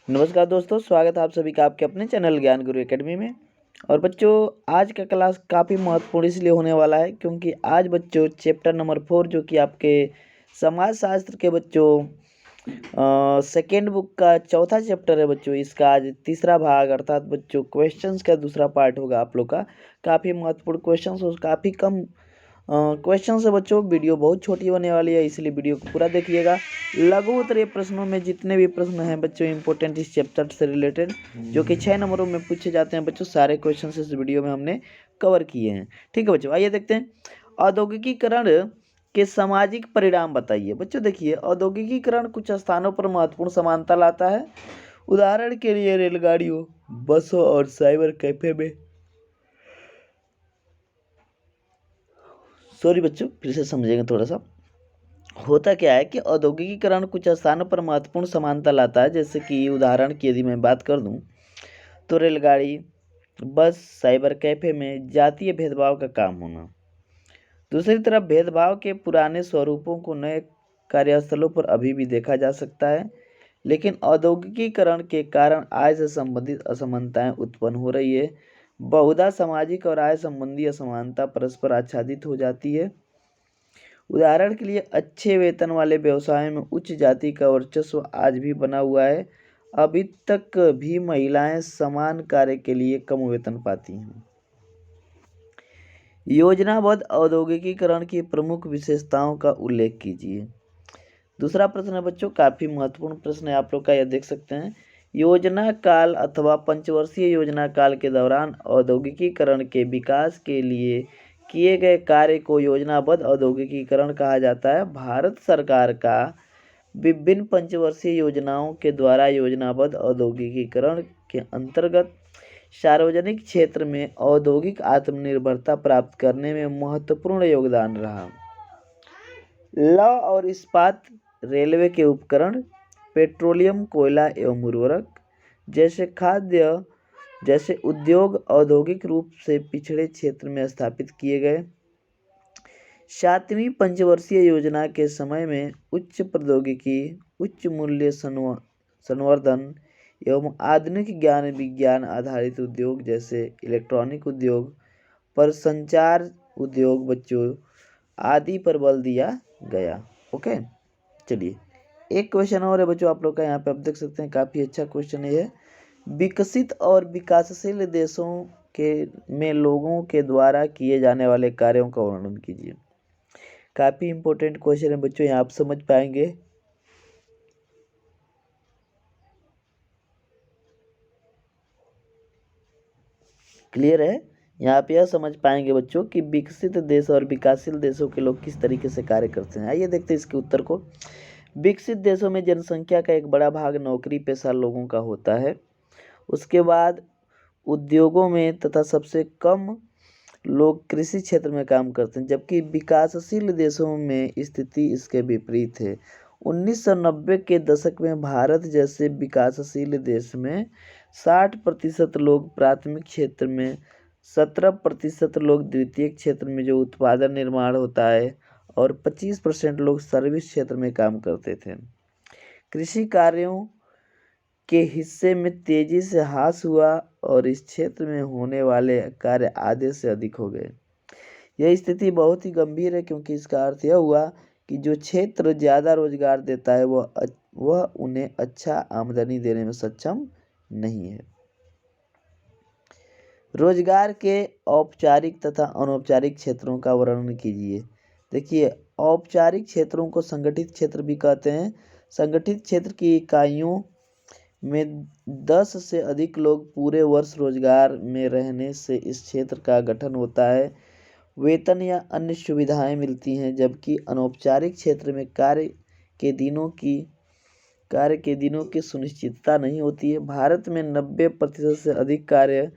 नमस्कार दोस्तों, स्वागत है आप सभी का आपके अपने चैनल ज्ञान गुरु एकेडमी में। और बच्चों, आज का क्लास काफ़ी महत्वपूर्ण इसलिए होने वाला है क्योंकि आज बच्चों चैप्टर नंबर 4 जो कि आपके समाज शास्त्र के बच्चों सेकेंड बुक का चौथा चैप्टर है बच्चों। इसका आज तीसरा भाग अर्थात बच्चों क्वेश्चंस का दूसरा पार्ट होगा आप लोग का। काफ़ी महत्वपूर्ण क्वेश्चंस और काफ़ी कम क्वेश्चन से बच्चों वीडियो बहुत छोटी होने वाली है, इसलिए वीडियो को पूरा देखिएगा। लघु उत्तरीय प्रश्नों में जितने भी प्रश्न हैं बच्चों इंपॉर्टेंट इस चैप्टर से रिलेटेड जो कि 6 नंबरों में पूछे जाते हैं बच्चों, सारे क्वेश्चन इस वीडियो में हमने कवर किए हैं। ठीक है बच्चों, आइए देखते हैं। औद्योगिकीकरण के सामाजिक परिणाम बताइए। बच्चों देखिए, औद्योगिकीकरण कुछ स्थानों पर महत्वपूर्ण समानता लाता है। उदाहरण के लिए रेलगाड़ियों, बसों और साइबर कैफे में सॉरी बच्चों, फिर से समझेंगे थोड़ा सा। होता क्या है कि औद्योगिकीकरण कुछ स्थानों पर महत्वपूर्ण समानता लाता है, जैसे कि उदाहरण की यदि मैं बात कर दूं तो रेलगाड़ी, बस, साइबर कैफे में जातीय भेदभाव का काम होना। दूसरी तरफ भेदभाव के पुराने स्वरूपों को नए कार्यस्थलों पर अभी भी देखा जा सकता है, लेकिन औद्योगिकीकरण के कारण आय से संबंधित असमानताएं उत्पन्न हो रही है। बहुधा सामाजिक और आय संबंधी असमानता परस्पर आच्छादित हो जाती है। उदाहरण के लिए अच्छे वेतन वाले व्यवसाय में उच्च जाति का वर्चस्व आज भी बना हुआ है। अभी तक भी महिलाएं समान कार्य के लिए कम वेतन पाती हैं। योजनाबद्ध औद्योगिकीकरण की प्रमुख विशेषताओं का उल्लेख कीजिए। दूसरा प्रश्न है बच्चों, काफी महत्वपूर्ण प्रश्न है, आप लोग का यह देख सकते हैं। योजना काल अथवा पंचवर्षीय योजना काल के दौरान औद्योगिकीकरण के विकास के लिए किए गए कार्य को योजनाबद्ध औद्योगिकीकरण कहा जाता है। भारत सरकार का विभिन्न पंचवर्षीय योजनाओं के द्वारा योजनाबद्ध औद्योगिकीकरण के अंतर्गत सार्वजनिक क्षेत्र में औद्योगिक आत्मनिर्भरता प्राप्त करने में महत्वपूर्ण योगदान रहा। लौह और इस्पात, रेलवे के उपकरण, पेट्रोलियम, कोयला एवं उर्वरक जैसे उद्योग औद्योगिक रूप से पिछड़े क्षेत्र में स्थापित किए गए। 7वीं पंचवर्षीय योजना के समय में उच्च प्रौद्योगिकी, उच्च मूल्य संवर्धन एवं आधुनिक ज्ञान विज्ञान आधारित उद्योग जैसे इलेक्ट्रॉनिक उद्योग पर संचार उद्योग बच्चों आदि पर बल दिया गया। ओके, चलिए एक क्वेश्चन और है बच्चों आप लोग का, यहाँ पे आप देख सकते हैं, काफ़ी अच्छा क्वेश्चन है। विकसित और विकासशील देशों के में लोगों के द्वारा किए जाने वाले कार्यों का वर्णन कीजिए। काफ़ी इंपॉर्टेंट क्वेश्चन है बच्चों, यहाँ आप समझ पाएंगे। क्लियर है? यहाँ पे यह समझ पाएंगे बच्चों कि विकसित देश और विकासशील देशों के लोग किस तरीके से कार्य करते हैं। आइए देखते हैं इसके उत्तर को। विकसित देशों में जनसंख्या का एक बड़ा भाग नौकरी पेशा लोगों का होता है। उसके बाद उद्योगों में तथा सबसे कम लोग कृषि क्षेत्र में काम करते हैं, जबकि विकासशील देशों में स्थिति इसके विपरीत है। 1990 के दशक में भारत जैसे विकासशील देश में 60% लोग प्राथमिक क्षेत्र में, 17% लोग द्वितीयक क्षेत्र में जो उत्पादन निर्माण होता है और 25% लोग सर्विस क्षेत्र में काम करते थे। कृषि कार्यों के हिस्से में तेजी से ह्रास हुआ और इस क्षेत्र में होने वाले कार्य आधे से अधिक हो गए। यह स्थिति बहुत ही गंभीर है क्योंकि इसका अर्थ यह हुआ कि जो क्षेत्र ज़्यादा रोजगार देता है वह उन्हें अच्छा आमदनी देने में सक्षम नहीं है। रोजगार के औपचारिक तथा अनौपचारिक क्षेत्रों का वर्णन कीजिए। देखिए, औपचारिक क्षेत्रों को संगठित क्षेत्र भी कहते हैं। संगठित क्षेत्र की इकाइयों में 10 से अधिक लोग पूरे वर्ष रोजगार में रहने से इस क्षेत्र का गठन होता है। वेतन या अन्य सुविधाएं मिलती हैं, जबकि अनौपचारिक क्षेत्र में कार्य के दिनों की सुनिश्चितता नहीं होती है। भारत में 90% से अधिक कार्य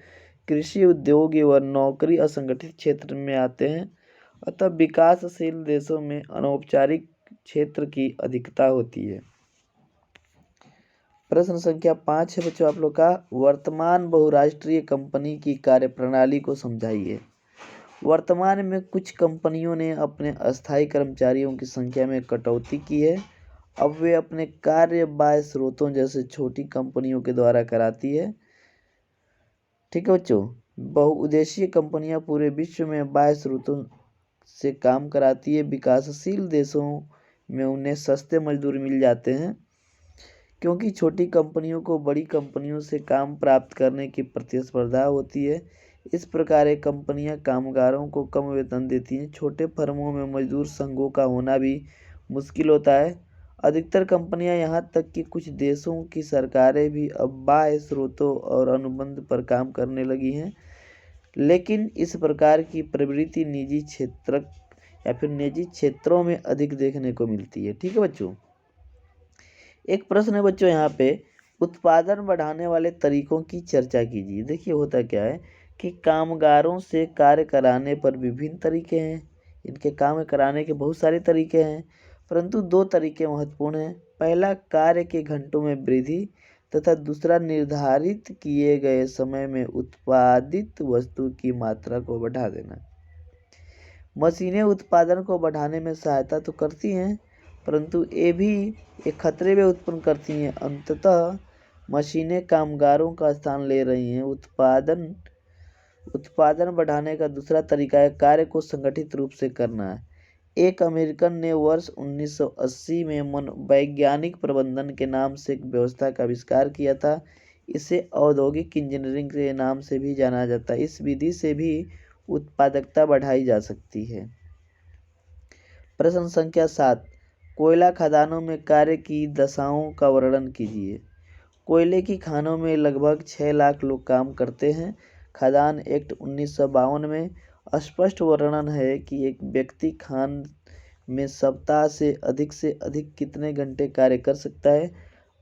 कृषि, उद्योग व नौकरी असंगठित क्षेत्र में आते हैं। अतः विकासशील देशों में अनौपचारिक क्षेत्र की अधिकता होती है। प्रश्न संख्या 5 है बच्चों आप लोग का, वर्तमान बहुराष्ट्रीय कंपनी की कार्यप्रणाली को समझाइए। वर्तमान में कुछ कंपनियों ने अपने अस्थायी कर्मचारियों की संख्या में कटौती की है अब वे अपने कार्य बाह्य स्रोतों जैसे छोटी कंपनियों के द्वारा कराती है। ठीक है बच्चों, बहुउद्देशीय कंपनियां पूरे विश्व में बाह्य स्रोतों से काम कराती है। विकासशील देशों में उन्हें सस्ते मजदूर मिल जाते हैं क्योंकि छोटी कंपनियों को बड़ी कंपनियों से काम प्राप्त करने की प्रतिस्पर्धा होती है। इस प्रकार ये कंपनियां कामगारों को कम वेतन देती हैं। छोटे फर्मों में मजदूर संघों का होना भी मुश्किल होता है। अधिकतर कंपनियां यहाँ तक कि कुछ देशों की सरकारें भी अब बाह्य स्रोतों और अनुबंध पर काम करने लगी हैं। लेकिन इस प्रकार की प्रवृत्ति निजी क्षेत्र या फिर निजी क्षेत्रों में अधिक देखने को मिलती है। ठीक है बच्चों, एक प्रश्न है बच्चों यहाँ पे, उत्पादन बढ़ाने वाले तरीकों की चर्चा कीजिए। देखिए होता क्या है कि कामगारों से कार्य कराने पर विभिन्न तरीके हैं। इनके काम कराने के बहुत सारे तरीके हैं, परंतु दो तरीके महत्वपूर्ण हैं। पहला, कार्य के घंटों में वृद्धि तथा दूसरा, निर्धारित किए गए समय में उत्पादित वस्तु की मात्रा को बढ़ा देना। मशीनें उत्पादन को बढ़ाने में सहायता तो करती हैं, परंतु ये भी एक खतरे भी उत्पन्न करती हैं। अंततः मशीनें कामगारों का स्थान ले रही हैं। उत्पादन बढ़ाने का दूसरा तरीका है कार्य को संगठित रूप से करना है। एक अमेरिकन ने वर्ष 1980 में मनोवैज्ञानिक प्रबंधन के नाम से एक व्यवस्था का आविष्कार किया था। इसे औद्योगिक इंजीनियरिंग के नाम से भी जाना जाता है। इस विधि से भी उत्पादकता बढ़ाई जा सकती है। प्रश्न संख्या 7, कोयला खदानों में कार्य की दशाओं का वर्णन कीजिए। कोयले की खानों में लगभग 6 लाख लोग काम करते हैं। खदान एक्ट 1952 में स्पष्ट वर्णन है कि एक व्यक्ति खान में सप्ताह से अधिक कितने घंटे कार्य कर सकता है।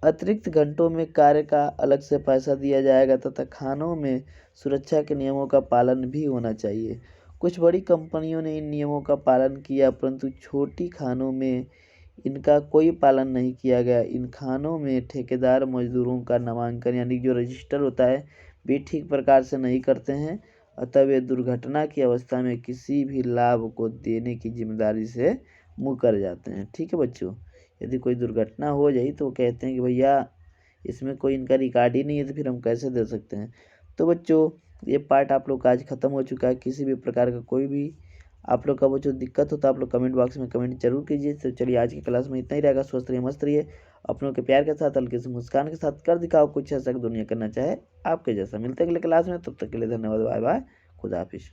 अतिरिक्त घंटों में कार्य का अलग से पैसा दिया जाएगा तथा खानों में सुरक्षा के नियमों का पालन भी होना चाहिए। कुछ बड़ी कंपनियों ने इन नियमों का पालन किया, परंतु छोटी खानों में इनका कोई पालन नहीं किया गया। इन खानों में ठेकेदार मजदूरों का नामांकन यानी जो रजिस्टर होता है भी ठीक प्रकार से नहीं करते हैं, अतः वे दुर्घटना की अवस्था में किसी भी लाभ को देने की जिम्मेदारी से मुकर जाते हैं। ठीक है बच्चों, यदि कोई दुर्घटना हो जाए तो कहते हैं कि भैया इसमें कोई इनका रिकॉर्ड ही नहीं है, तो फिर हम कैसे दे सकते हैं। तो बच्चों ये पार्ट आप लोग का आज ख़त्म हो चुका है। किसी भी प्रकार का कोई भी आप लोग का वो जो दिक्कत हो तो आप लोग कमेंट बॉक्स में कमेंट जरूर कीजिए। तो चलिए आज की क्लास में इतना ही रहेगा। स्वस्थ रहिए, मस्त रहिए, अपनों के प्यार के साथ, हल्के से मुस्कान के साथ कर दिखाओ कुछ ऐसा दुनिया करना चाहे आपके जैसा। मिलते हैं अगले क्लास में, तब तक के लिए धन्यवाद, बाय बाय, खुदा हाफिज़।